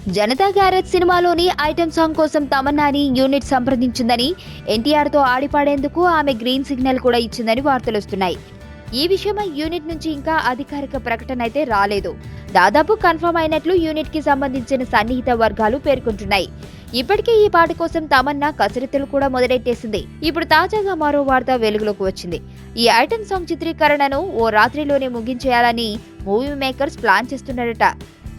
Janata garage సినిమాలోని item song కోసం తమన్నాని unit సంప్రదించిందని, ఎన్టీఆర్తో ఆడిపాడేందుకు ఆమె గ్రీన్ సిగ్నల్ కూడా ఇచ్చిందని వార్తలొస్తున్నాయి. ఈ విషయమై యూనిట్ నుంచి ఇంకా అధికారిక ప్రకటన అయితే రాలేదు. దాదాపు కన్ఫర్మ్ అయినట్లు యూనిట్ కి సంబంధించిన సన్నిహిత వర్గాలు పేర్కొంటున్నాయి. ఇప్పటికే ఈ పాట కోసం తమన్నా కసరత్తులు కూడా మొదలెట్టేసింది. ఇప్పుడు తాజాగా మరో వార్త వెలుగులోకి వచ్చింది. ఈ ఐటెం సాంగ్ చిత్రీకరణను ఓ రాత్రిలోనే ముగించేయాలని మూవీ మేకర్స్ ప్లాన్ చేస్తున్నారట.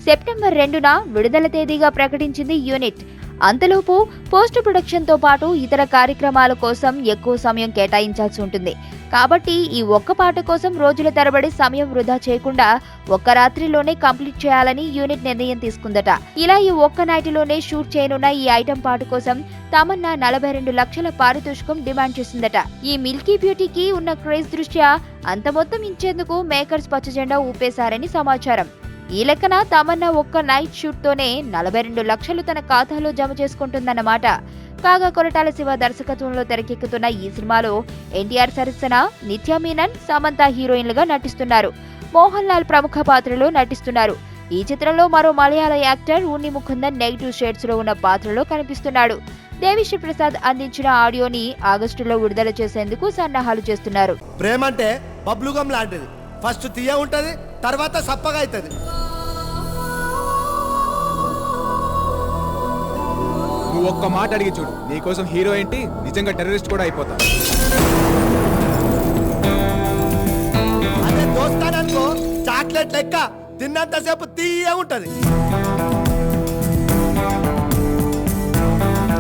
సెప్టెంబర్ 2న విడుదల తేదీగా ప్రకటించింది యూనిట్. అంతలోపు పోస్ట్ ప్రొడక్షన్ తో పాటు ఇతర కార్యక్రమాల కోసం ఎక్కువ సమయం కేటాయించాల్సి ఉంటుంది. కాబట్టి ఈ ఒక్క పాట కోసం రోజుల తరబడి సమయం వృధా చేయకుండా ఒక్క రాత్రిలోనే కంప్లీట్ చేయాలని యూనిట్ నిర్ణయం తీసుకుందట. ఇలా ఈ ఒక్క నైట్లోనే షూట్ చేయనున్న ఈ ఐటెం పాట కోసం తమన్నా 42 లక్షల పారితోషికం డిమాండ్ చేసిందట. ఈ మిల్కీ బ్యూటీకి ఉన్న క్రేజ్ దృష్ట్యా అంత మొత్తం ఇచ్చేందుకు మేకర్స్ పచ్చజెండా ఊపేశారని సమాచారం. ఈ లెక్కన తమన్నా ఒక్క నైట్ షూట్ తోనే 42 లక్షలు తన ఖాతాలో జమ చేసుకుంటుందన్నమాట. కాగా కొరటాల శివ దర్శకత్వంలో తెరకెక్కుతున్న ఈ సినిమాలో ఎన్టీఆర్ సరసన నిత్యా మీనన్, సమంత హీరోయిన్లుగా నటిస్తున్నారు. మోహన్ లాల్ ప్రముఖ పాత్రలో నటిస్తున్నారు. ఈ చిత్రంలో మరో మలయాళ యాక్టర్ ఉన్ని ముకుందన్ నెగిటివ్ షేడ్స్ లో ఉన్న పాత్రలో కనిపిస్తున్నాడు. దేవిశ్రీ ప్రసాద్ అందించిన ఆడియోని ఆగస్టులో విడుదల చేసేందుకు సన్నాహాలు చేస్తున్నారు. ప్రేమంటే బబ్లుగం లాంటిది. ఫస్ట్ తీయ ఉంటది, తర్వాత సప్పగా అవుతుంది. నువ్వు ఒక్క మాట అడిగి చూడు, నీకోసం హీరో ఏంటి నిజంగా టెర్రరిస్ట్ కూడా అయిపోతా. అదే దోస్తాననుకో చాక్లెట్ లెక్క తిన్నంతసేపు తీయ ఉంటది.